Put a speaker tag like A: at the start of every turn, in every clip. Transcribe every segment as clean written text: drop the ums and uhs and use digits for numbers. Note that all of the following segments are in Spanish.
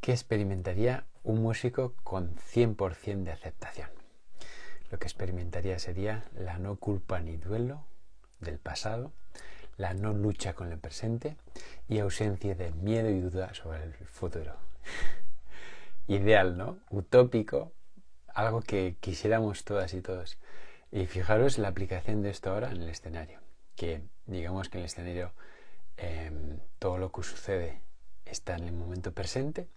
A: ¿Qué experimentaría un músico con 100% de aceptación? Lo que experimentaría sería la no culpa ni duelo del pasado, la no lucha con el presente y ausencia de miedo y duda sobre el futuro. Ideal, ¿no? Utópico, algo que quisiéramos todas y todos. Y fijaros la aplicación de esto ahora en el escenario, que digamos que en el escenario todo lo que sucede está en el momento presente.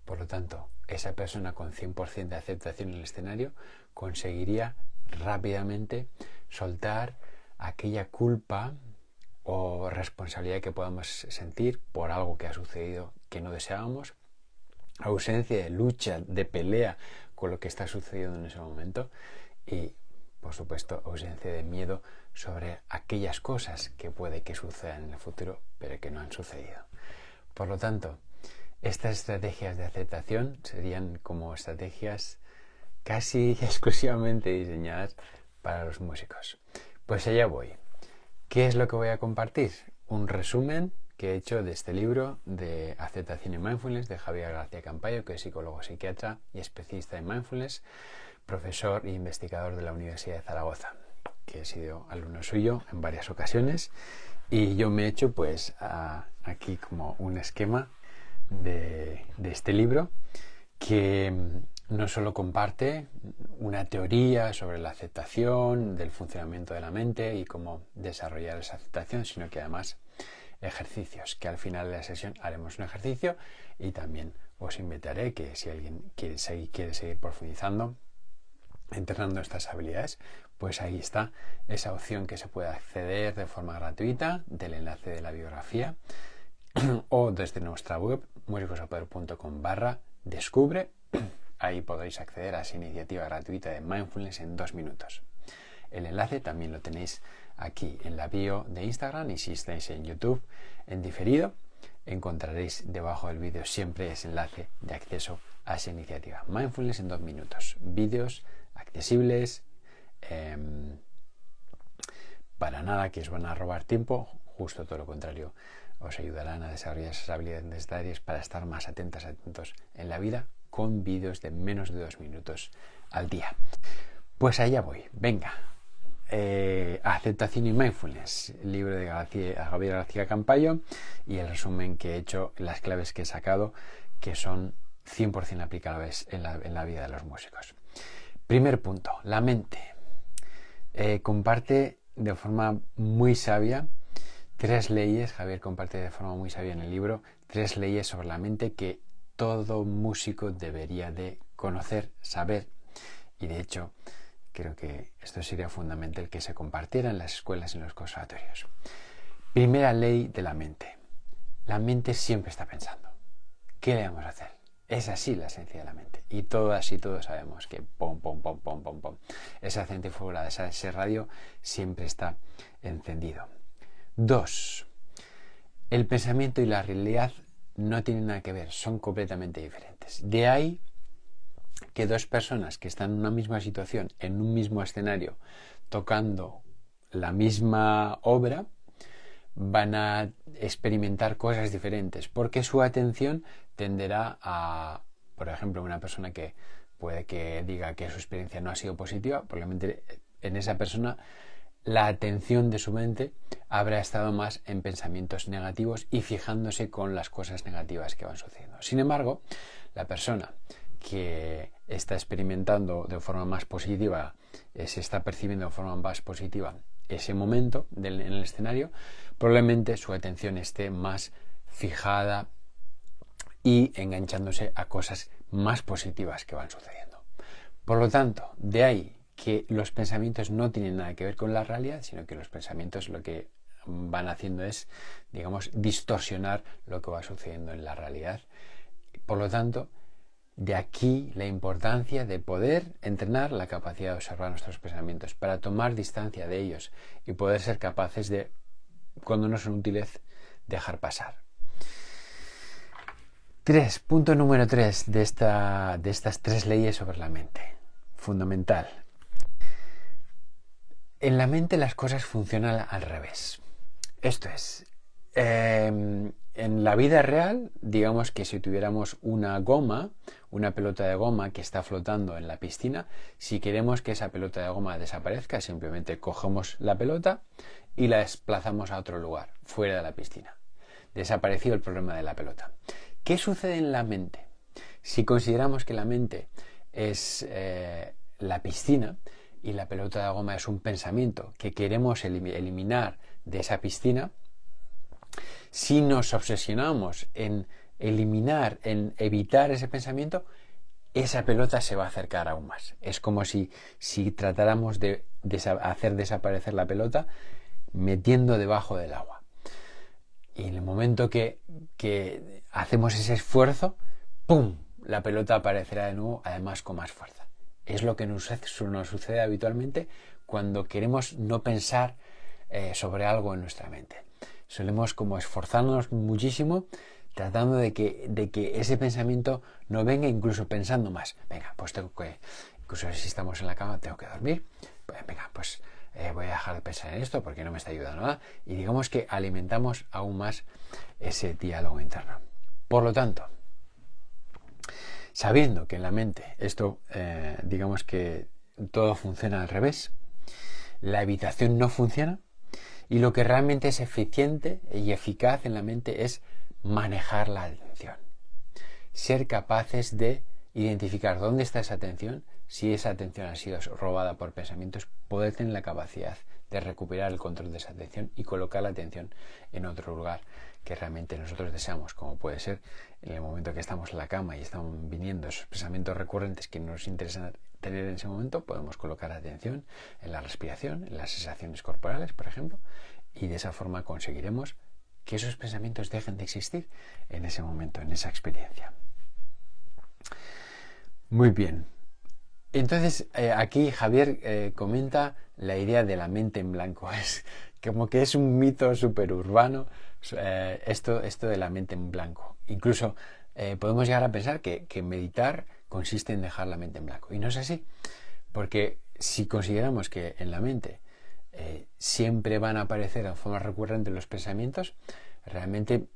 A: Por lo tanto, esa persona con 100% de aceptación en el escenario conseguiría rápidamente soltar aquella culpa o responsabilidad que podamos sentir por algo que ha sucedido que no deseábamos, ausencia de lucha, de pelea con lo que está sucediendo en ese momento y, por supuesto, ausencia de miedo sobre aquellas cosas que puede que sucedan en el futuro pero que no han sucedido. Por lo tanto, estas estrategias de aceptación serían como estrategias casi exclusivamente diseñadas para los músicos. Pues allá voy. ¿Qué es lo que voy a compartir? Un resumen que he hecho de este libro de Aceptación y Mindfulness de Javier García Campayo, que es psicólogo psiquiatra y especialista en Mindfulness, profesor e investigador de la Universidad de Zaragoza, que he sido alumno suyo en varias ocasiones, y yo me he hecho pues aquí como un esquema de este libro que no solo comparte una teoría sobre la aceptación, del funcionamiento de la mente y cómo desarrollar esa aceptación, sino que además ejercicios, que al final de la sesión haremos un ejercicio y también os invitaré que si alguien quiere seguir profundizando, entrenando estas habilidades, pues ahí está esa opción que se puede acceder de forma gratuita del enlace de la biografía o desde nuestra web musicosapoder.com/descubre. Ahí podéis acceder a esa iniciativa gratuita de Mindfulness en 2 minutos. El enlace también lo tenéis aquí en la bio de Instagram y si estáis en YouTube en diferido encontraréis debajo del vídeo siempre ese enlace de acceso a esa iniciativa. Mindfulness en 2 minutos. Vídeos accesibles, para nada que os van a robar tiempo, justo todo lo contrario, os ayudarán a desarrollar esas habilidades necesarias para estar más atentos en la vida con vídeos de menos de 2 minutos al día. Pues allá voy, venga. Aceptación y Mindfulness, el libro de Javier García Campayo y el resumen que he hecho, las claves que he sacado que son 100% aplicables en la vida de los músicos. Primer punto, la mente. Comparte de forma muy sabia 3 leyes, Javier comparte de forma muy sabia en el libro 3 leyes sobre la mente que todo músico debería de conocer, saber y de hecho creo que esto sería fundamental que se compartiera en las escuelas y en los conservatorios. Primera ley de la mente. La mente siempre está pensando. ¿Qué le vamos a hacer? Es así la esencia de la mente. Y todas y todos sabemos que pom, pom, pom, pom, pom, pom. Esa centrífuga, ese radio siempre está encendido. 2. El pensamiento y la realidad no tienen nada que ver, son completamente diferentes. De ahí que 2 personas que están en una misma situación, en un mismo escenario, tocando la misma obra, van a experimentar cosas diferentes, porque su atención tenderá a, por ejemplo, una persona que puede que diga que su experiencia no ha sido positiva, probablemente en esa persona la atención de su mente habrá estado más en pensamientos negativos y fijándose con las cosas negativas que van sucediendo. Sin embargo, la persona que está experimentando de forma más positiva, se está percibiendo de forma más positiva ese momento en el escenario, probablemente su atención esté más fijada y enganchándose a cosas más positivas que van sucediendo. Por lo tanto, de ahí que los pensamientos no tienen nada que ver con la realidad, sino que los pensamientos lo que van haciendo es, digamos, distorsionar lo que va sucediendo en la realidad. Por lo tanto, de aquí la importancia de poder entrenar la capacidad de observar nuestros pensamientos para tomar distancia de ellos y poder ser capaces de, cuando no son útiles, dejar pasar. Punto número 3 de estas 3 leyes sobre la mente. Fundamental. En la mente las cosas funcionan al revés. Esto es, en la vida real, digamos que si tuviéramos una goma, una pelota de goma que está flotando en la piscina, si queremos que esa pelota de goma desaparezca, simplemente cogemos la pelota y la desplazamos a otro lugar, fuera de la piscina. Desapareció el problema de la pelota. ¿Qué sucede en la mente? Si consideramos que la mente es la piscina y la pelota de goma es un pensamiento que queremos eliminar de esa piscina, si nos obsesionamos en eliminar, en evitar ese pensamiento, esa pelota se va a acercar aún más. Es como si tratáramos de hacer desaparecer la pelota metiendo debajo del agua. Y en el momento que hacemos ese esfuerzo, ¡pum!, la pelota aparecerá de nuevo, además con más fuerza. Es lo que nos sucede habitualmente cuando queremos no pensar sobre algo en nuestra mente. Solemos como esforzarnos muchísimo tratando de que ese pensamiento no venga, incluso pensando más. Venga, pues tengo que, incluso si estamos en la cama, tengo que dormir. Venga, pues voy a dejar de pensar en esto porque no me está ayudando nada. Y digamos que alimentamos aún más ese diálogo interno. Por lo tanto, sabiendo que en la mente esto, digamos que todo funciona al revés, la evitación no funciona, y lo que realmente es eficiente y eficaz en la mente es manejar la atención. Ser capaces de identificar dónde está esa atención. Si esa atención ha sido robada por pensamientos, poder tener la capacidad de recuperar el control de esa atención y colocar la atención en otro lugar que realmente nosotros deseamos, como puede ser en el momento que estamos en la cama y están viniendo esos pensamientos recurrentes que nos interesan tener en ese momento, podemos colocar atención en la respiración, en las sensaciones corporales, por ejemplo, y de esa forma conseguiremos que esos pensamientos dejen de existir en ese momento, en esa experiencia. Muy bien. Entonces, aquí Javier comenta la idea de la mente en blanco. Es como que es un mito súper urbano esto de la mente en blanco. Incluso podemos llegar a pensar que meditar consiste en dejar la mente en blanco. Y no es así, porque si consideramos que en la mente siempre van a aparecer de forma recurrente los pensamientos, realmente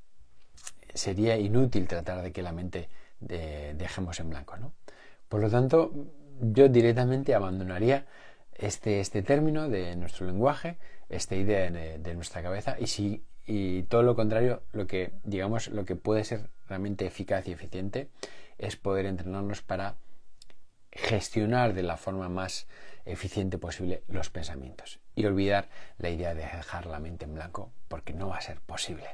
A: sería inútil tratar de que la mente dejemos en blanco, ¿no? Por lo tanto, yo directamente abandonaría este término de nuestro lenguaje, esta idea de nuestra cabeza, y todo lo contrario, lo que puede ser realmente eficaz y eficiente es poder entrenarnos para gestionar de la forma más eficiente posible los pensamientos y olvidar la idea de dejar la mente en blanco, porque no va a ser posible.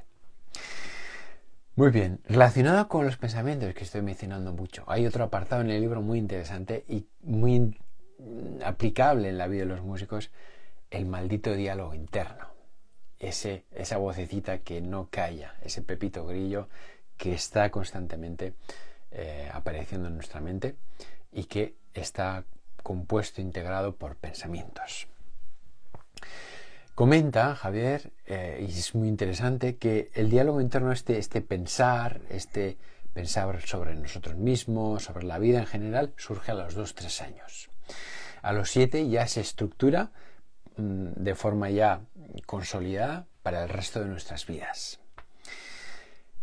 A: Muy bien, relacionado con los pensamientos que estoy mencionando mucho, hay otro apartado en el libro muy interesante y muy aplicable en la vida de los músicos, el maldito diálogo interno. Esa vocecita que no calla, ese pepito grillo que está constantemente apareciendo en nuestra mente y que está compuesto, integrado por pensamientos. Comenta Javier, y es muy interesante, que el diálogo interno, este pensar sobre nosotros mismos, sobre la vida en general, surge a los 2-3 años. A los 7 ya se estructura de forma ya consolidada para el resto de nuestras vidas.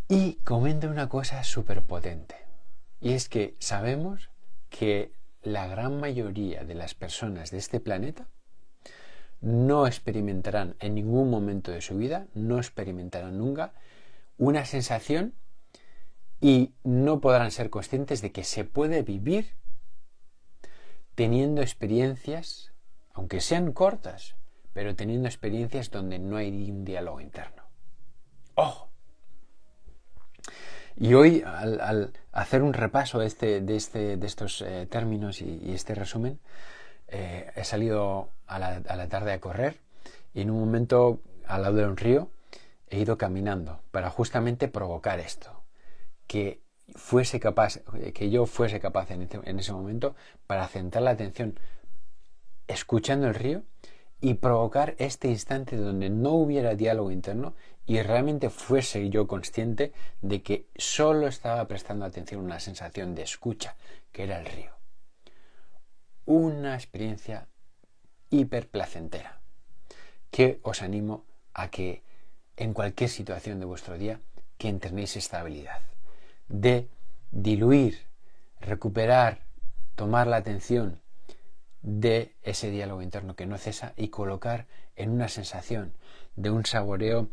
A: Y comenta una cosa súper potente, y es que sabemos que la gran mayoría de las personas de este planeta no experimentarán en ningún momento de su vida, no experimentarán nunca una sensación y no podrán ser conscientes de que se puede vivir teniendo experiencias, aunque sean cortas, pero teniendo experiencias donde no hay un diálogo interno. ¡Ojo! Y hoy, al hacer un repaso de estos términos y este resumen, he salido a la tarde a correr y en un momento al lado de un río he ido caminando para justamente provocar esto, que yo fuese capaz en ese momento para centrar la atención escuchando el río y provocar este instante donde no hubiera diálogo interno y realmente fuese yo consciente de que solo estaba prestando atención a una sensación de escucha, que era el río. Una experiencia hiper placentera que os animo a que en cualquier situación de vuestro día que entrenéis esta habilidad de diluir, recuperar, tomar la atención de ese diálogo interno que no cesa y colocar en una sensación de un saboreo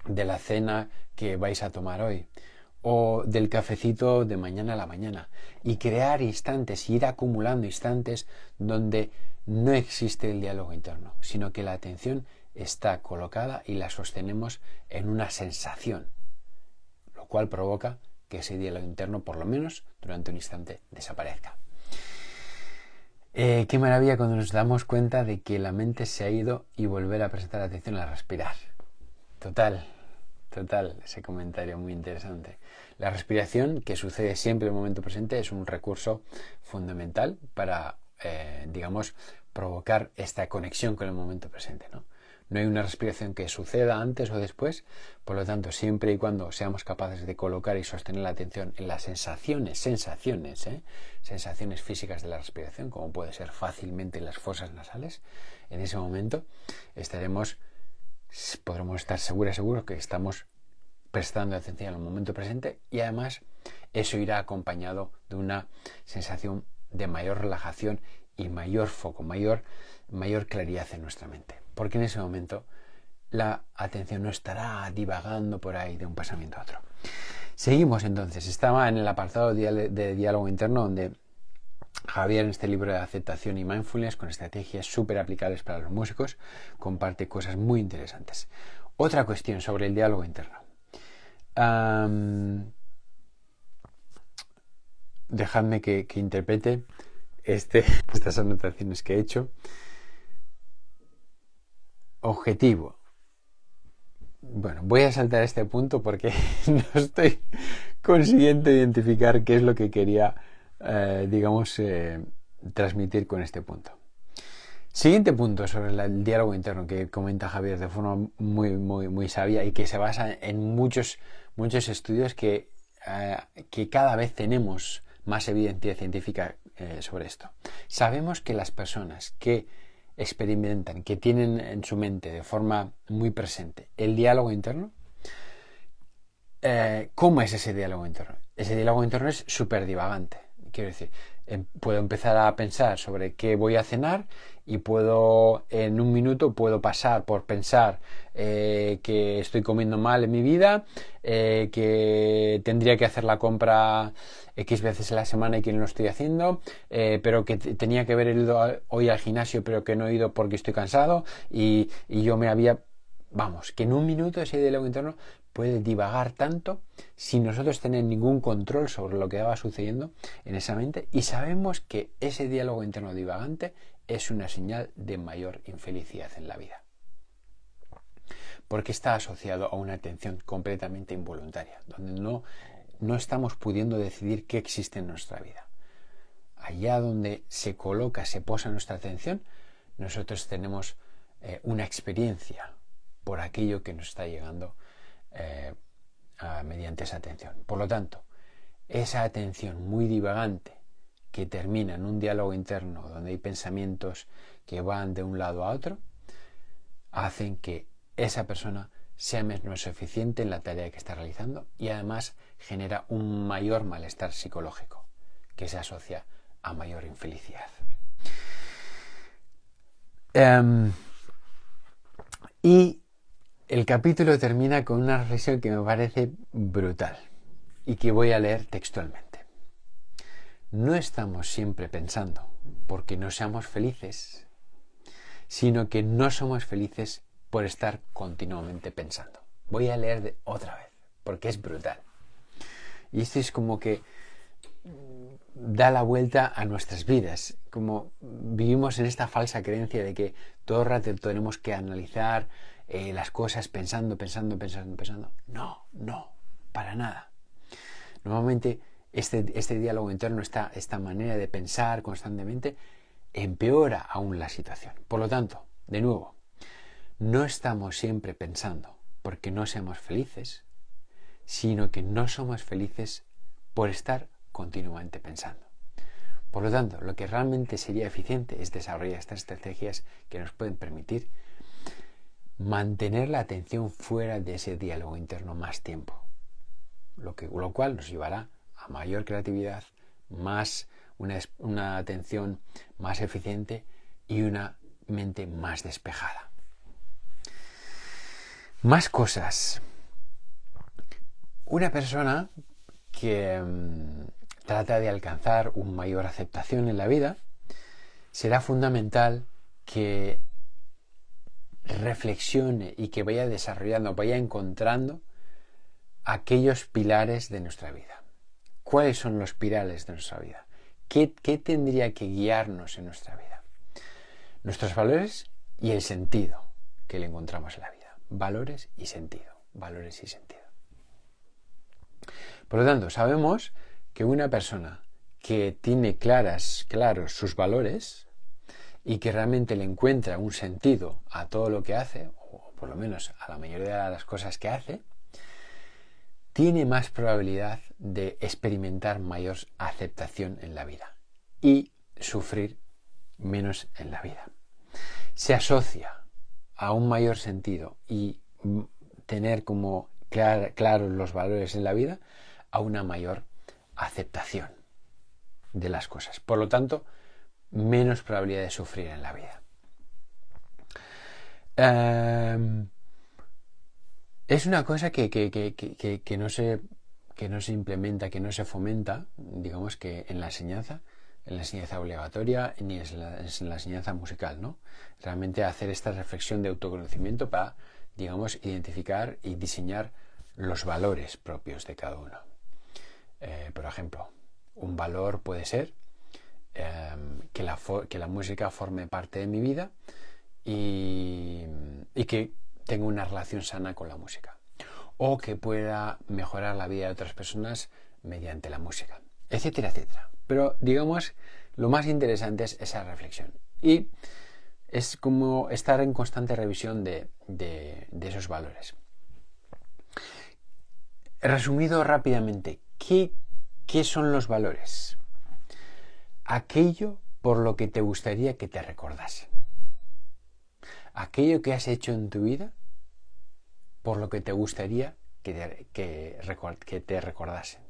A: de la cena que vais a tomar hoy o del cafecito de mañana a la mañana, y crear instantes, ir acumulando instantes donde no existe el diálogo interno, sino que la atención está colocada y la sostenemos en una sensación, lo cual provoca que ese diálogo interno, por lo menos durante un instante, desaparezca. Qué maravilla cuando nos damos cuenta de que la mente se ha ido y volver a prestar atención a respirar. Total, ese comentario muy interesante. La respiración, que sucede siempre en el momento presente, es un recurso fundamental para, provocar esta conexión con el momento presente, ¿no? No hay una respiración que suceda antes o después, por lo tanto, siempre y cuando seamos capaces de colocar y sostener la atención en las sensaciones físicas de la respiración, como puede ser fácilmente en las fosas nasales, en ese momento podremos estar seguros que estamos prestando atención al momento presente, y además eso irá acompañado de una sensación de mayor relajación y mayor foco, mayor claridad en nuestra mente, porque en ese momento la atención no estará divagando por ahí de un pensamiento a otro. Seguimos entonces. Estaba en el apartado de diálogo interno, donde Javier, en este libro de aceptación y mindfulness, con estrategias súper aplicables para los músicos, comparte cosas muy interesantes. Otra cuestión sobre el diálogo interno. Dejadme que interprete estas anotaciones que he hecho. Objetivo. Bueno, voy a saltar este punto porque no estoy consiguiente de identificar qué es lo que quería, transmitir con este punto. Siguiente punto sobre el diálogo interno que comenta Javier de forma muy sabia y que se basa en muchos estudios que cada vez tenemos más evidencia científica sobre esto. Sabemos que las personas que experimentan, que tienen en su mente de forma muy presente el diálogo interno, ¿cómo es ese diálogo interno? Ese diálogo interno es súper divagante. Quiero decir, puedo empezar a pensar sobre qué voy a cenar y en un minuto puedo pasar por pensar que estoy comiendo mal en mi vida, que tendría que hacer la compra X veces a la semana y que no lo estoy haciendo, pero que tenía que haber ido hoy al gimnasio pero que no he ido porque estoy cansado y yo me había... Vamos, que en un minuto ese diálogo interno puede divagar tanto sin nosotros tener ningún control sobre lo que va sucediendo en esa mente, y sabemos que ese diálogo interno divagante es una señal de mayor infelicidad en la vida, porque está asociado a una atención completamente involuntaria, donde no estamos pudiendo decidir qué existe en nuestra vida. Allá donde se posa nuestra atención, nosotros tenemos una experiencia por aquello que nos está llegando mediante esa atención. Por lo tanto, esa atención muy divagante que termina en un diálogo interno donde hay pensamientos que van de un lado a otro, hacen que esa persona sea menos eficiente en la tarea que está realizando, y además genera un mayor malestar psicológico que se asocia a mayor infelicidad. Y el capítulo termina con una reflexión que me parece brutal y que voy a leer textualmente. No estamos siempre pensando porque no seamos felices, sino que no somos felices por estar continuamente pensando. Voy a leer otra vez porque es brutal. Y esto es como que da la vuelta a nuestras vidas, como vivimos en esta falsa creencia de que todo el rato tenemos que analizar las cosas pensando. No, para nada. Normalmente este diálogo interno, esta manera de pensar constantemente, empeora aún la situación. Por lo tanto, de nuevo, no estamos siempre pensando porque no seamos felices, sino que no somos felices por estar continuamente pensando. Por lo tanto, lo que realmente sería eficiente es desarrollar estas estrategias que nos pueden permitir mantener la atención fuera de ese diálogo interno más tiempo, lo cual nos llevará a mayor creatividad, una atención más eficiente y una mente más despejada. Más cosas. Una persona que trata de alcanzar una mayor aceptación en la vida, será fundamental que reflexione y que vaya desarrollando, vaya encontrando aquellos pilares de nuestra vida. ¿Cuáles son los pilares de nuestra vida? ¿Qué tendría que guiarnos en nuestra vida? Nuestros valores y el sentido que le encontramos en la vida. Valores y sentido. Valores y sentido. Por lo tanto, sabemos que una persona que tiene claros sus valores y que realmente le encuentra un sentido a todo lo que hace, o por lo menos a la mayoría de las cosas que hace, tiene más probabilidad de experimentar mayor aceptación en la vida y sufrir menos en la vida. Se asocia a un mayor sentido y tener como claros los valores en la vida a una mayor aceptación de las cosas. Por lo tanto, menos probabilidad de sufrir en la vida. Es una cosa que no se implementa, que no se fomenta, digamos que en la enseñanza obligatoria ni en la enseñanza musical, ¿no? Realmente hacer esta reflexión de autoconocimiento para, digamos, identificar y diseñar los valores propios de cada uno. Por ejemplo, un valor puede ser que la música forme parte de mi vida y que tenga una relación sana con la música, o que pueda mejorar la vida de otras personas mediante la música, etcétera, etcétera. Pero digamos, lo más interesante es esa reflexión y es como estar en constante revisión de esos valores. Resumido rápidamente, ¿qué son los valores? Aquello por lo que te gustaría que te recordasen. Aquello que has hecho en tu vida por lo que te gustaría que te recordasen.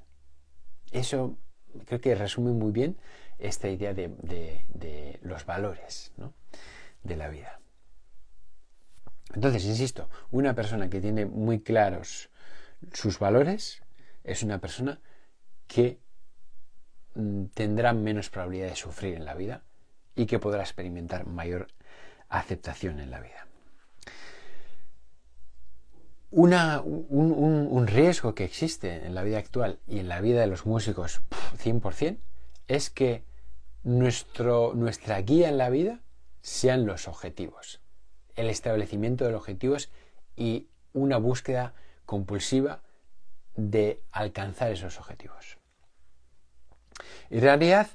A: Eso creo que resume muy bien esta idea de los valores, ¿no?, de la vida. Entonces, insisto, una persona que tiene muy claros sus valores es una persona que tendrá menos probabilidad de sufrir en la vida y que podrá experimentar mayor aceptación en la vida. Un riesgo que existe en la vida actual y en la vida de los músicos 100% es que nuestra guía en la vida sean los objetivos, el establecimiento de los objetivos y una búsqueda compulsiva de alcanzar esos objetivos. En realidad,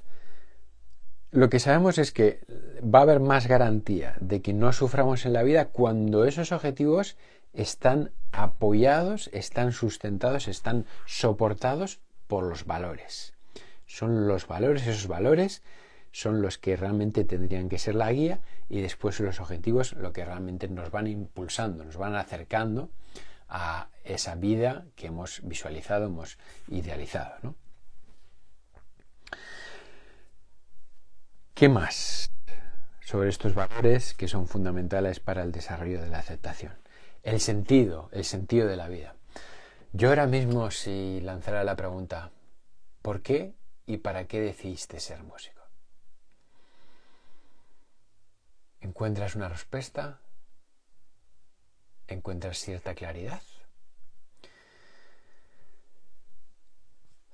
A: lo que sabemos es que va a haber más garantía de que no suframos en la vida cuando esos objetivos están apoyados, están sustentados, están soportados por los valores. Son los valores, esos valores son los que realmente tendrían que ser la guía y después los objetivos lo que realmente nos van impulsando, nos van acercando a esa vida que hemos visualizado, hemos idealizado, ¿no? ¿Qué más sobre estos valores que son fundamentales para el desarrollo de la aceptación? El sentido de la vida. Yo ahora mismo, si lanzara la pregunta, ¿por qué y para qué decidiste ser músico? ¿Encuentras una respuesta? ¿Encuentras cierta claridad?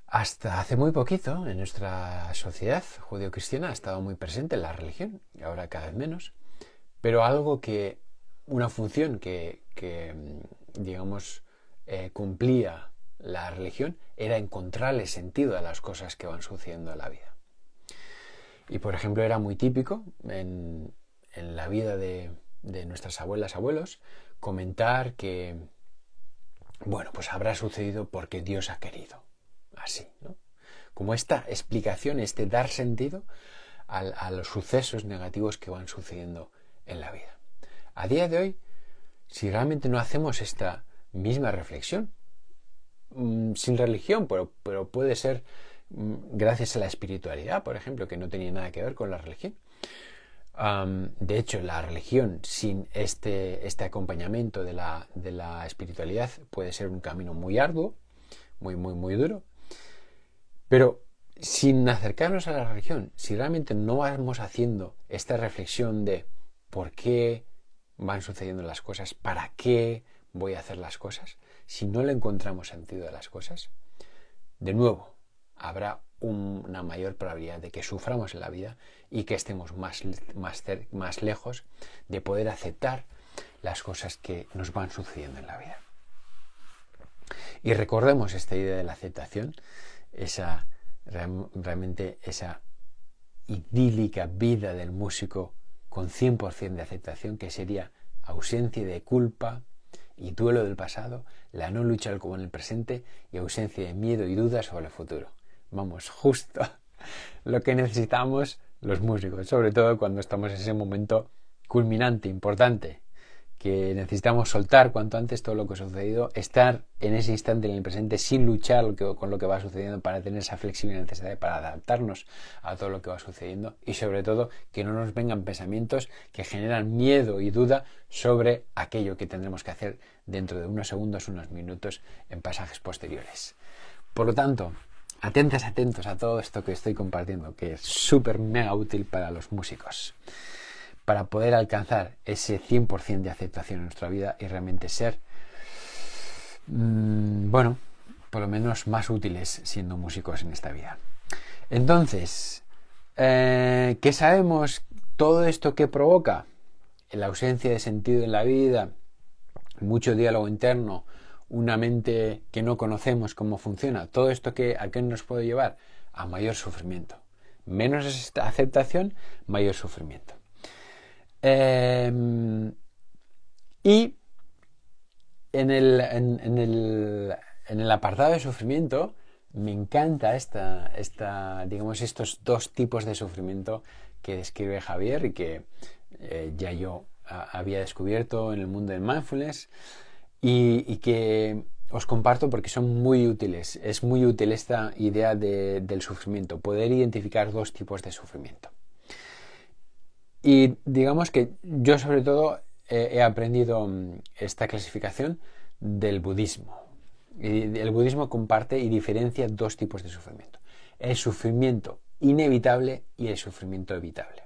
A: Hasta hace muy poquito en nuestra sociedad judeocristiana ha estado muy presente la religión, y ahora cada vez menos, pero una función que digamos, cumplía la religión era encontrarle sentido a las cosas que van sucediendo en la vida. Y por ejemplo era muy típico en la vida de nuestras abuelas, abuelos, comentar que, bueno, pues habrá sucedido porque Dios ha querido. Así, ¿no? Como esta explicación, dar sentido a los sucesos negativos que van sucediendo en la vida. A día de hoy, si realmente no hacemos esta misma reflexión, sin religión, pero puede ser gracias a la espiritualidad, por ejemplo, que no tenía nada que ver con la religión. De hecho, la religión sin este acompañamiento de la espiritualidad puede ser un camino muy arduo, muy duro. Pero sin acercarnos a la religión, si realmente no vamos haciendo esta reflexión de por qué van sucediendo las cosas, para qué voy a hacer las cosas, si no le encontramos sentido a las cosas, de nuevo habrá una mayor probabilidad de que suframos en la vida y que estemos más lejos de poder aceptar las cosas que nos van sucediendo en la vida. Y recordemos esta idea de la aceptación, realmente esa idílica vida del músico con 100% de aceptación, que sería ausencia de culpa y duelo del pasado, la no lucha con el presente y ausencia de miedo y dudas sobre el futuro. Vamos, justo lo que necesitamos los músicos, sobre todo cuando estamos en ese momento culminante, importante, que necesitamos soltar cuanto antes todo lo que ha sucedido, estar en ese instante en el presente sin luchar con lo que va sucediendo, para tener esa flexibilidad necesaria para adaptarnos a todo lo que va sucediendo, y sobre todo que no nos vengan pensamientos que generan miedo y duda sobre aquello que tendremos que hacer dentro de unos segundos, unos minutos en pasajes posteriores. Por lo tanto, atentos a todo esto que estoy compartiendo, que es súper mega útil para los músicos, para poder alcanzar ese 100% de aceptación en nuestra vida y realmente ser, por lo menos más útiles siendo músicos en esta vida. Entonces, ¿qué sabemos? Todo esto que provoca la ausencia de sentido en la vida, mucho diálogo interno, una mente que no conocemos cómo funciona, todo esto ¿a qué nos puede llevar? A mayor sufrimiento. Menos aceptación, mayor sufrimiento. Y en el apartado de sufrimiento me encanta estos dos tipos de sufrimiento que describe Javier y que ya yo había descubierto en el mundo del mindfulness y que os comparto porque son muy útiles. Es muy útil esta idea del sufrimiento, poder identificar dos tipos de sufrimiento. Y digamos que yo sobre todo he aprendido esta clasificación del budismo. Y el budismo comparte y diferencia dos tipos de sufrimiento: el sufrimiento inevitable y el sufrimiento evitable.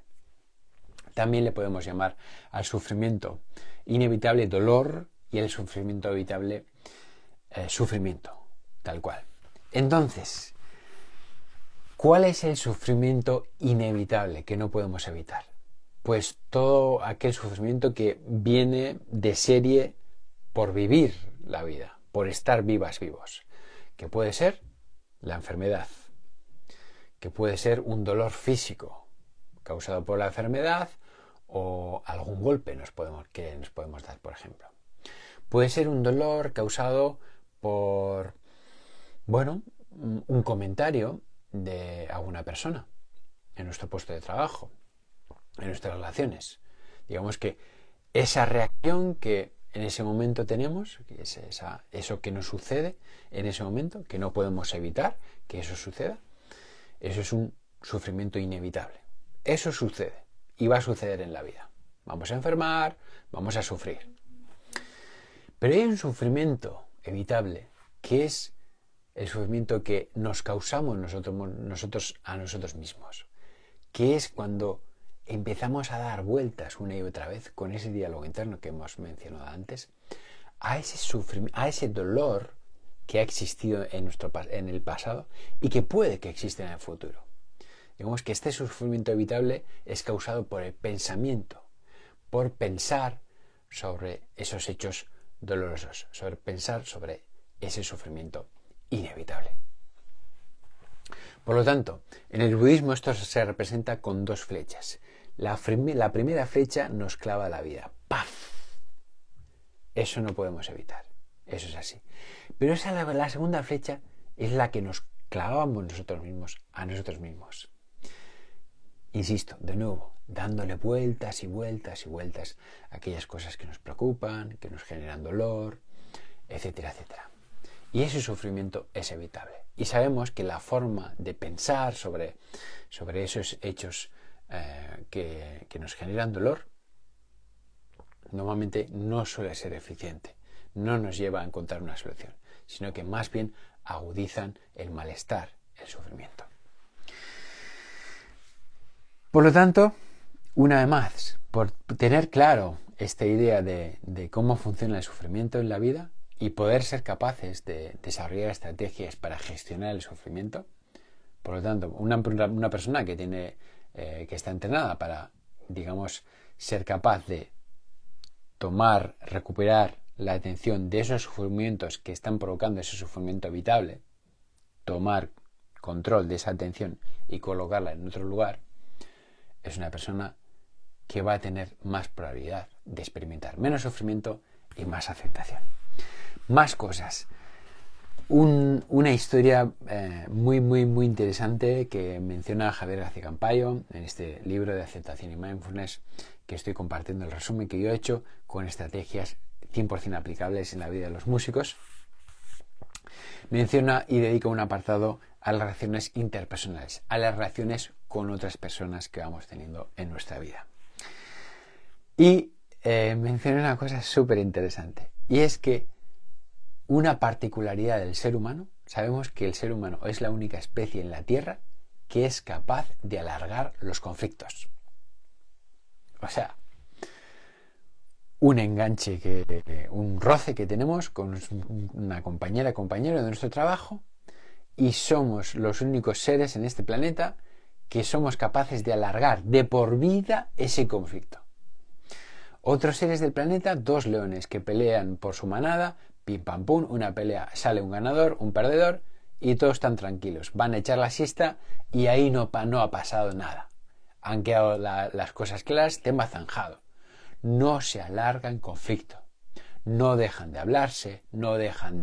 A: También le podemos llamar al sufrimiento inevitable dolor y el sufrimiento evitable sufrimiento, tal cual. Entonces, ¿cuál es el sufrimiento inevitable que no podemos evitar? Pues todo aquel sufrimiento que viene de serie por vivir la vida, por estar vivos, que puede ser la enfermedad, que puede ser un dolor físico causado por la enfermedad o algún golpe que nos podemos dar, por ejemplo. Puede ser un dolor causado por, un comentario de alguna persona en nuestro puesto de trabajo, en nuestras relaciones. Digamos que esa reacción que en ese momento tenemos, que es eso que nos sucede en ese momento, que no podemos evitar que eso suceda, eso es un sufrimiento inevitable. Eso sucede y va a suceder en la vida. Vamos a enfermar, vamos a sufrir. Pero hay un sufrimiento evitable, que es el sufrimiento que nos causamos nosotros a nosotros mismos, que es cuando empezamos a dar vueltas una y otra vez con ese diálogo interno que hemos mencionado antes, a ese dolor que ha existido en el pasado y que puede que exista en el futuro. Digamos que este sufrimiento evitable es causado por el pensamiento, por pensar sobre esos hechos dolorosos, sobre pensar sobre ese sufrimiento inevitable. Por lo tanto, en el budismo esto se representa con dos flechas. La primera flecha nos clava la vida. ¡Paf! Eso no podemos evitar. Eso es así. Pero la segunda flecha es la que nos clavamos nosotros mismos a nosotros mismos. Insisto, de nuevo, dándole vueltas y vueltas y vueltas a aquellas cosas que nos preocupan, que nos generan dolor, etcétera, etcétera. y ese sufrimiento es evitable. Y sabemos que la forma de pensar sobre esos hechos que nos generan dolor normalmente no suele ser eficiente, no nos lleva a encontrar una solución, sino que más bien agudizan el malestar, el sufrimiento. Por lo tanto, una vez más, por tener claro esta idea de cómo funciona el sufrimiento en la vida y poder ser capaces de desarrollar estrategias para gestionar el sufrimiento, por lo tanto, una persona que está entrenada para, digamos, ser capaz de recuperar la atención de esos sufrimientos que están provocando ese sufrimiento evitable, tomar control de esa atención y colocarla en otro lugar, es una persona que va a tener más probabilidad de experimentar menos sufrimiento y más aceptación. Más cosas. Una historia muy interesante que menciona Javier García Campayo en este libro de aceptación y mindfulness, que estoy compartiendo el resumen que yo he hecho con estrategias 100% aplicables en la vida de los músicos. Menciona y dedica un apartado a las relaciones interpersonales, a las relaciones con otras personas que vamos teniendo en nuestra vida. Y menciona una cosa súper interesante, y es que una particularidad del ser humano, sabemos que el ser humano es la única especie en la Tierra que es capaz de alargar los conflictos. O sea, un enganche, un roce que tenemos con una compañera, compañero de nuestro trabajo, y somos los únicos seres en este planeta que somos capaces de alargar de por vida ese conflicto. Otros seres del planeta, 2 leones que pelean por su manada, pim pam pum, una pelea, sale un ganador, un perdedor, y todos están tranquilos. Van a echar la siesta y ahí no ha pasado nada. Han quedado las cosas claras, tema zanjado. No se alarga en conflicto. No dejan de hablarse, no dejan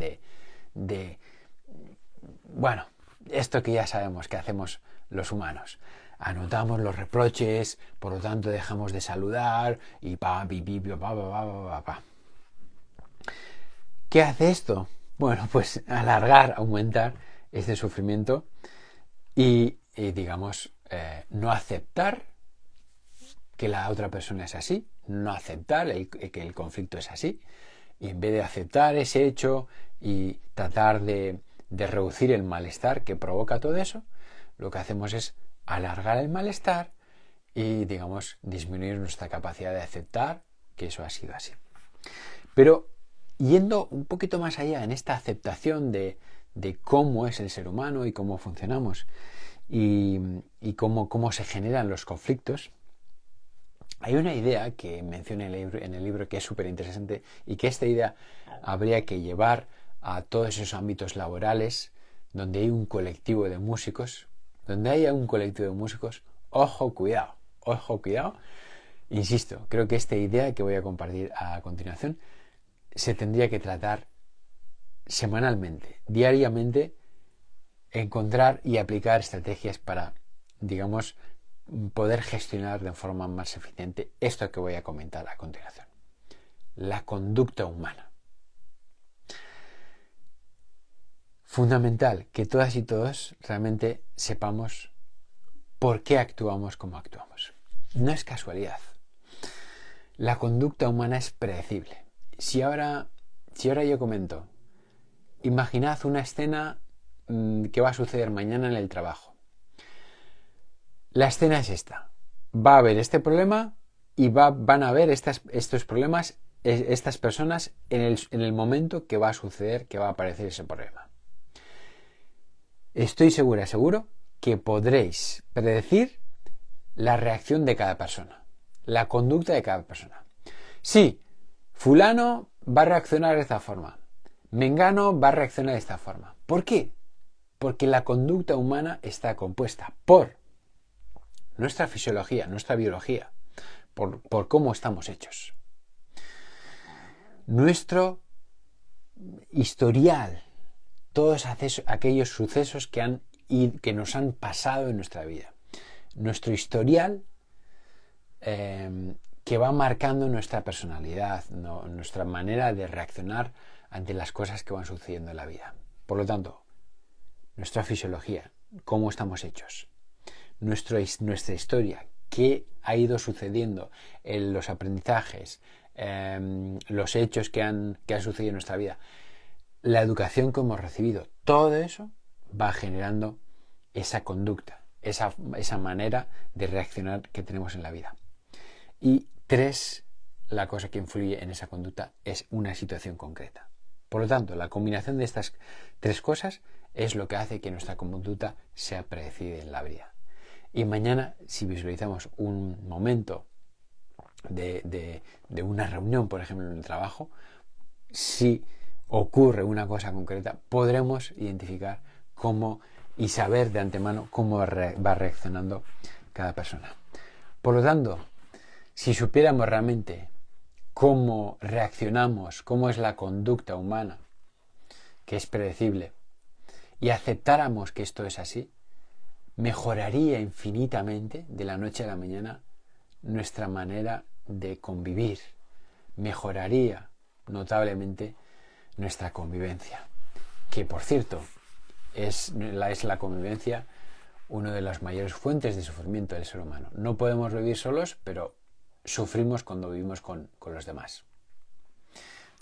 A: bueno, esto que ya sabemos que hacemos los humanos. Anotamos los reproches, por lo tanto dejamos de saludar y ¿Qué hace esto? Bueno, pues aumentar este sufrimiento y digamos, no aceptar que la otra persona es así, no aceptar que el conflicto es así, y en vez de aceptar ese hecho y tratar de reducir el malestar que provoca todo eso, lo que hacemos es alargar el malestar y, digamos, disminuir nuestra capacidad de aceptar que eso ha sido así. Pero yendo un poquito más allá en esta aceptación de cómo es el ser humano y cómo funcionamos y cómo se generan los conflictos, hay una idea que menciona en el libro que es súper interesante y que esta idea habría que llevar a todos esos ámbitos laborales donde hay un colectivo de músicos. Donde haya un colectivo de músicos, ojo, cuidado. Insisto, creo que esta idea que voy a compartir a continuación se tendría que tratar semanalmente, diariamente, encontrar y aplicar estrategias para, digamos, poder gestionar de forma más eficiente esto que voy a comentar a continuación. La conducta humana. Fundamental que todas y todos realmente sepamos por qué actuamos como actuamos. No es casualidad. La conducta humana es predecible. Si ahora yo comento, imaginad una escena que va a suceder mañana en el trabajo. La escena es esta. Va a haber este problema y van a haber estos problemas, estas personas en el momento que va a suceder, que va a aparecer ese problema. Estoy seguro que podréis predecir la reacción de cada persona, la conducta de cada persona. Sí, fulano va a reaccionar de esta forma, mengano va a reaccionar de esta forma. ¿Por qué? Porque la conducta humana está compuesta por nuestra fisiología, nuestra biología, por cómo estamos hechos. Nuestro historial, todos aquellos sucesos que nos han pasado en nuestra vida. Nuestro historial que va marcando nuestra personalidad, nuestra manera de reaccionar ante las cosas que van sucediendo en la vida. Por lo tanto, nuestra fisiología, cómo estamos hechos, nuestra historia, qué ha ido sucediendo en los aprendizajes, los hechos que han sucedido en nuestra vida, la educación que hemos recibido, todo eso va generando esa conducta, esa manera de reaccionar que tenemos en la vida. Y 3, la cosa que influye en esa conducta es una situación concreta. Por lo tanto, la combinación de estas 3 cosas es lo que hace que nuestra conducta sea predecible en la vida. Y mañana, si visualizamos un momento de una reunión, por ejemplo, en el trabajo, si ocurre una cosa concreta, podremos identificar cómo y saber de antemano cómo va reaccionando cada persona. Por lo tanto, si supiéramos realmente cómo reaccionamos, cómo es la conducta humana, que es predecible, y aceptáramos que esto es así, mejoraría infinitamente de la noche a la mañana nuestra manera de convivir, mejoraría notablemente nuestra convivencia, que por cierto es la convivencia una de las mayores fuentes de sufrimiento del ser humano. No podemos vivir solos, pero sufrimos cuando vivimos con los demás.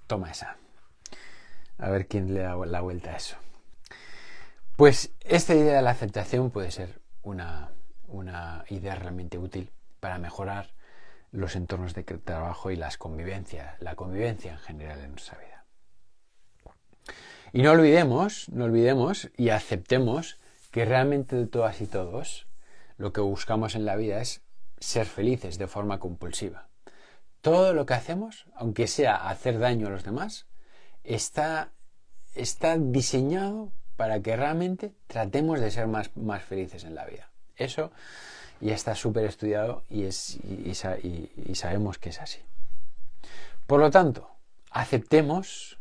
A: Toma esa. A ver quién le da la vuelta a eso. Pues esta idea de la aceptación puede ser una idea realmente útil para mejorar los entornos de trabajo y la convivencia en general en nuestra vida. Y no olvidemos y aceptemos que realmente de todas y todos lo que buscamos en la vida es ser felices de forma compulsiva. Todo lo que hacemos, aunque sea hacer daño a los demás, está diseñado para que realmente tratemos de ser más felices en la vida. Eso ya está súper estudiado y sabemos que es así. Por lo tanto, aceptemos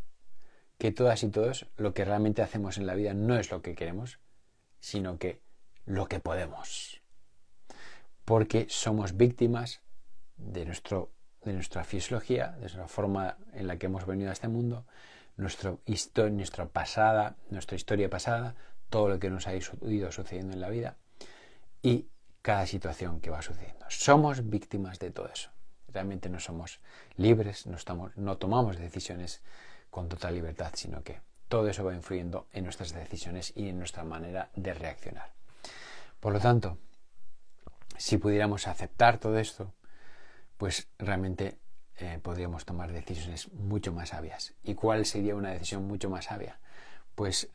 A: que todas y todos lo que realmente hacemos en la vida no es lo que queremos, sino que lo que podemos. Porque somos víctimas de nuestra fisiología, de nuestra forma en la que hemos venido a este mundo, nuestra historia pasada, todo lo que nos ha ido sucediendo en la vida y cada situación que va sucediendo. Somos víctimas de todo eso. Realmente no somos libres, no tomamos decisiones con total libertad, sino que todo eso va influyendo en nuestras decisiones y en nuestra manera de reaccionar. Por lo tanto, si pudiéramos aceptar todo esto, pues realmente podríamos tomar decisiones mucho más sabias. ¿Y cuál sería una decisión mucho más sabia? Pues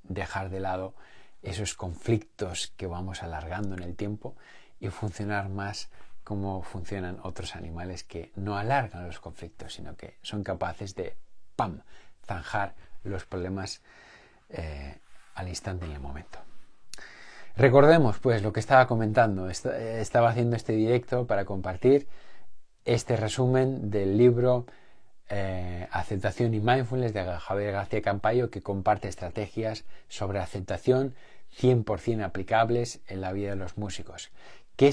A: dejar de lado esos conflictos que vamos alargando en el tiempo y funcionar más como funcionan otros animales que no alargan los conflictos, sino que son capaces de zanjar los problemas al instante y en el momento. Recordemos pues lo que estaba comentando. Estaba haciendo este directo para compartir este resumen del libro Aceptación y Mindfulness de Javier García Campayo, que comparte estrategias sobre aceptación 100% aplicables en la vida de los músicos. ¿Qué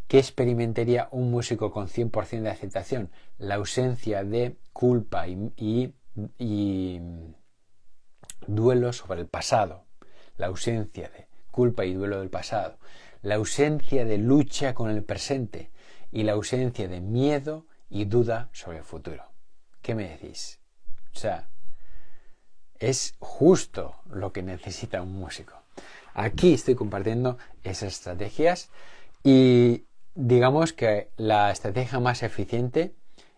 A: experimentaría un músico con 100% de aceptación? La ausencia de culpa y duelo sobre el pasado, la ausencia de culpa y duelo del pasado, la ausencia de lucha con el presente y la ausencia de miedo y duda sobre el futuro. ¿Qué me decís? O sea, es justo lo que necesita un músico. Aquí estoy compartiendo esas estrategias y digamos que la estrategia más eficiente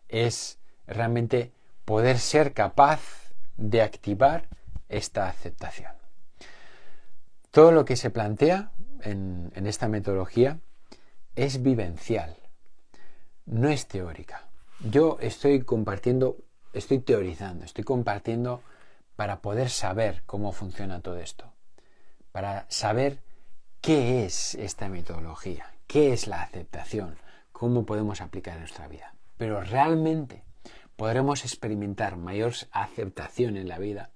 A: es realmente poder ser capaz de activar esta aceptación. Todo lo que se plantea en esta metodología es vivencial, no es teórica. Yo estoy teorizando, estoy compartiendo para poder saber cómo funciona todo esto, para saber qué es esta metodología, qué es la aceptación, cómo podemos aplicar en nuestra vida. Pero realmente podremos experimentar mayor aceptación en la vida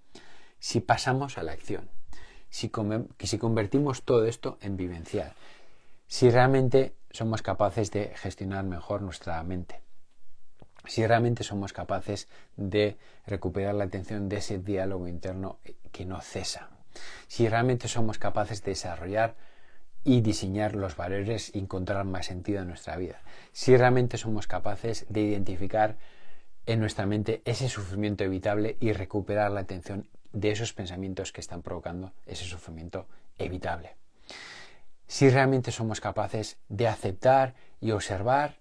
A: si pasamos a la acción, si convertimos todo esto en vivencial, si realmente somos capaces de gestionar mejor nuestra mente. si realmente somos capaces de recuperar la atención de ese diálogo interno que no cesa, si realmente somos capaces de desarrollar y diseñar los valores y encontrar más sentido en nuestra vida, si realmente somos capaces de identificar en nuestra mente ese sufrimiento evitable y recuperar la atención de esos pensamientos que están provocando ese sufrimiento evitable. Si realmente somos capaces de aceptar y observar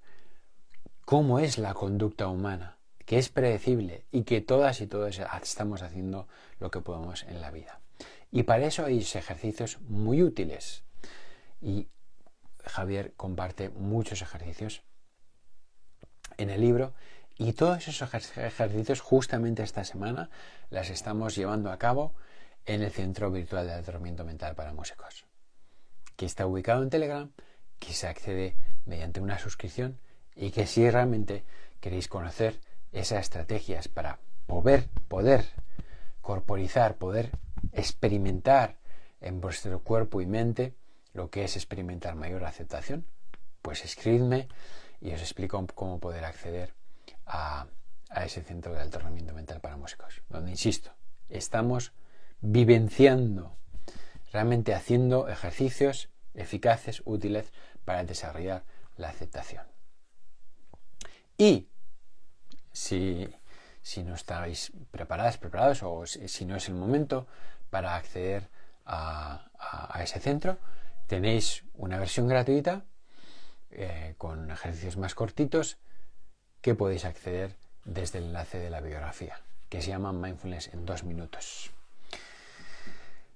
A: cómo es la conducta humana, que es predecible y que todas y todos estamos haciendo lo que podemos en la vida. Y para eso hay ejercicios muy útiles. Y Javier comparte muchos ejercicios en el libro y todos esos ejercicios justamente esta semana las estamos llevando a cabo en el Centro Virtual de Entrenamiento Mental para Músicos, que está ubicado en Telegram, que se accede mediante una suscripción y que si realmente queréis conocer esas estrategias para poder corporizar, poder experimentar en vuestro cuerpo y mente lo que es experimentar mayor aceptación, pues escribidme y os explico cómo poder acceder a ese centro de entrenamiento mental para músicos, donde, insisto, estamos vivenciando, realmente haciendo ejercicios eficaces, útiles para desarrollar la aceptación. Y si no estáis preparados o si no es el momento para acceder a ese centro, tenéis una versión gratuita con ejercicios más cortitos que podéis acceder desde el enlace de la biografía, que se llama Mindfulness en 2 minutos.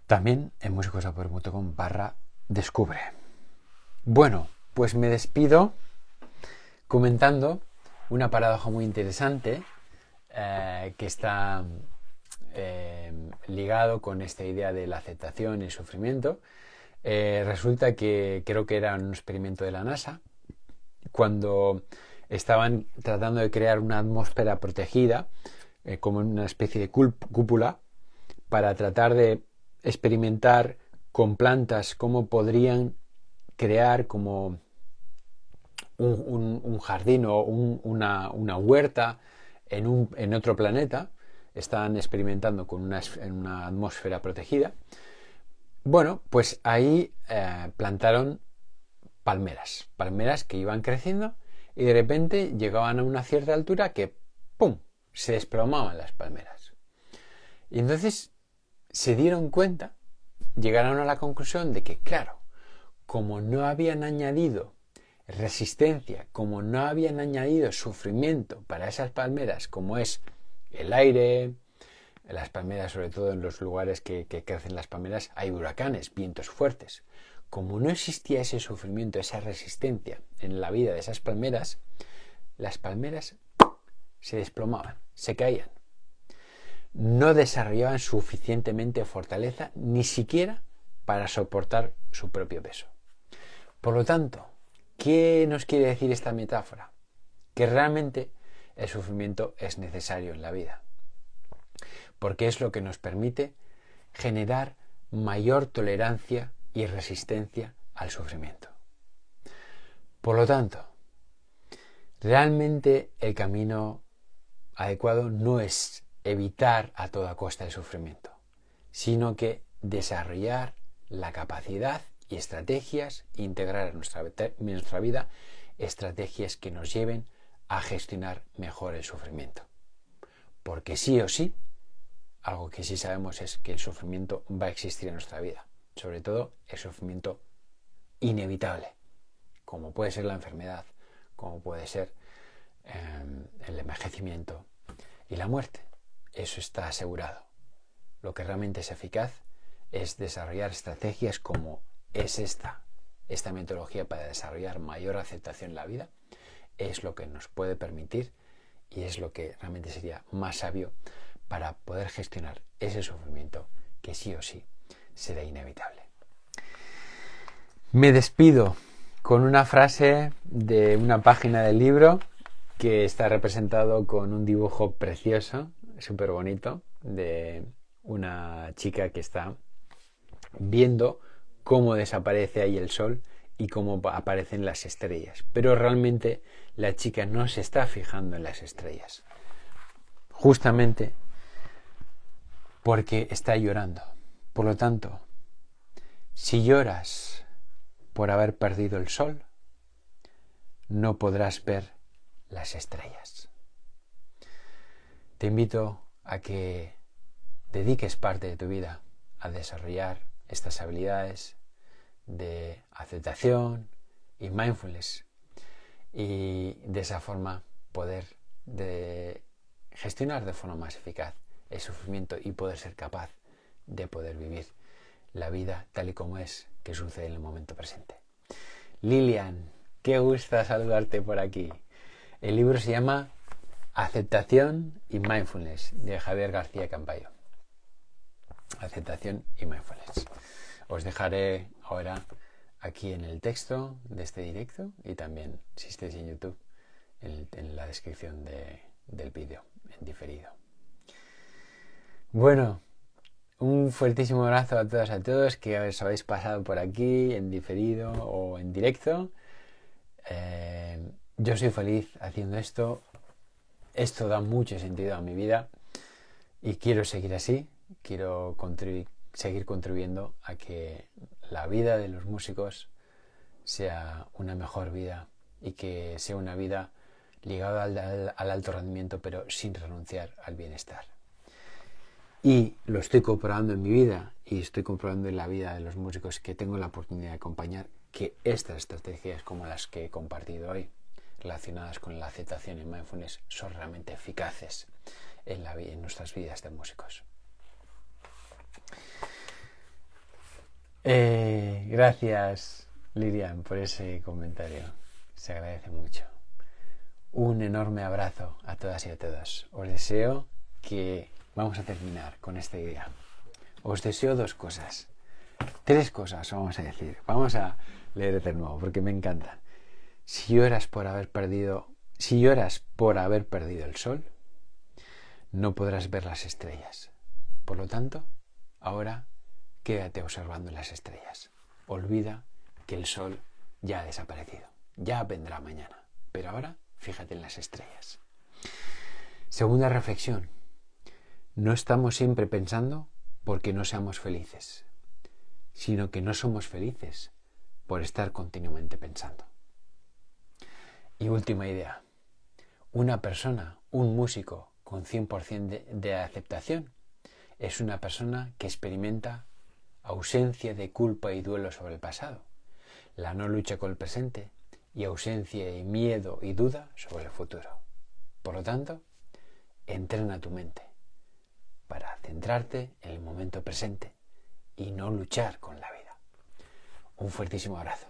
A: También en musicosapoder.com/descubre. Bueno, pues me despido comentando una paradoja muy interesante que está ligado con esta idea de la aceptación y el sufrimiento. Resulta que creo que era un experimento de la NASA cuando estaban tratando de crear una atmósfera protegida como una especie de cúpula para tratar de experimentar con plantas cómo podrían crear como un jardín o una huerta en otro planeta. Están experimentando con una atmósfera protegida. Bueno, pues ahí plantaron palmeras que iban creciendo y de repente llegaban a una cierta altura que ¡pum!, se desplomaban las palmeras. Y entonces se dieron cuenta, llegaron a la conclusión de que, claro, como no habían añadido resistencia, como no habían añadido sufrimiento para esas palmeras, como es el aire, las palmeras, sobre todo en los lugares que crecen las palmeras, hay huracanes, vientos fuertes. Como no existía ese sufrimiento, esa resistencia en la vida de esas palmeras, las palmeras se desplomaban, se caían. No desarrollaban suficientemente fortaleza, ni siquiera para soportar su propio peso. Por lo tanto, ¿qué nos quiere decir esta metáfora? Que realmente el sufrimiento es necesario en la vida, porque es lo que nos permite generar mayor tolerancia y resistencia al sufrimiento. Por lo tanto, realmente el camino adecuado no es evitar a toda costa el sufrimiento, sino que desarrollar la capacidad y estrategias, integrar en nuestra vida estrategias que nos lleven a gestionar mejor el sufrimiento. Porque sí o sí, algo que sí sabemos es que el sufrimiento va a existir en nuestra vida, sobre todo el sufrimiento inevitable, como puede ser la enfermedad, como puede ser el envejecimiento y la muerte. Eso está asegurado. Lo que realmente es eficaz es desarrollar estrategias como es esta metodología para desarrollar mayor aceptación en la vida. Es lo que nos puede permitir y es lo que realmente sería más sabio para poder gestionar ese sufrimiento que sí o sí será inevitable. Me despido con una frase de una página del libro que está representado con un dibujo precioso, súper bonito, de una chica que está viendo cómo desaparece ahí el sol y cómo aparecen las estrellas. Pero realmente la chica no se está fijando en las estrellas. Justamente porque está llorando. Por lo tanto, si lloras por haber perdido el sol, no podrás ver las estrellas. Te invito a que dediques parte de tu vida a desarrollar estas habilidades de aceptación y mindfulness y de esa forma poder gestionar de forma más eficaz el sufrimiento y poder ser capaz de poder vivir la vida tal y como es, que sucede en el momento presente. Lilian, qué gusto saludarte por aquí. El libro se llama Aceptación y Mindfulness, de Javier García Campayo. Aceptación y Mindfulness. Os dejaré ahora aquí en el texto de este directo y también, si estáis en YouTube, en la descripción del vídeo en diferido. Bueno, un fuertísimo abrazo a todas y a todos que os habéis pasado por aquí en diferido o en directo. Yo soy feliz haciendo esto. Esto da mucho sentido a mi vida y quiero seguir así. Quiero seguir contribuyendo a que la vida de los músicos sea una mejor vida y que sea una vida ligada al alto rendimiento, pero sin renunciar al bienestar. Y lo estoy comprobando en mi vida y estoy comprobando en la vida de los músicos que tengo la oportunidad de acompañar, que estas estrategias como las que he compartido hoy, relacionadas con la aceptación y mindfulness, son realmente eficaces en nuestras vidas de músicos. Gracias, Lilian, por ese comentario. Se agradece mucho. Un enorme abrazo a todas y a todos. Os deseo que vamos a terminar con esta idea. Os deseo tres cosas vamos a decir. Vamos a leer de nuevo porque me encantan. Si lloras por haber perdido el sol, no podrás ver las estrellas. Por lo tanto, ahora quédate observando las estrellas. Olvida que el sol ya ha desaparecido. Ya vendrá mañana. Pero ahora, fíjate en las estrellas. Segunda reflexión. No estamos siempre pensando porque no seamos felices, sino que no somos felices por estar continuamente pensando. Y última idea. Una persona, un músico con 100% de aceptación, es una persona que experimenta ausencia de culpa y duelo sobre el pasado, la no lucha con el presente y ausencia de miedo y duda sobre el futuro. Por lo tanto, entrena tu mente para centrarte en el momento presente y no luchar con la vida. Un fuertísimo abrazo.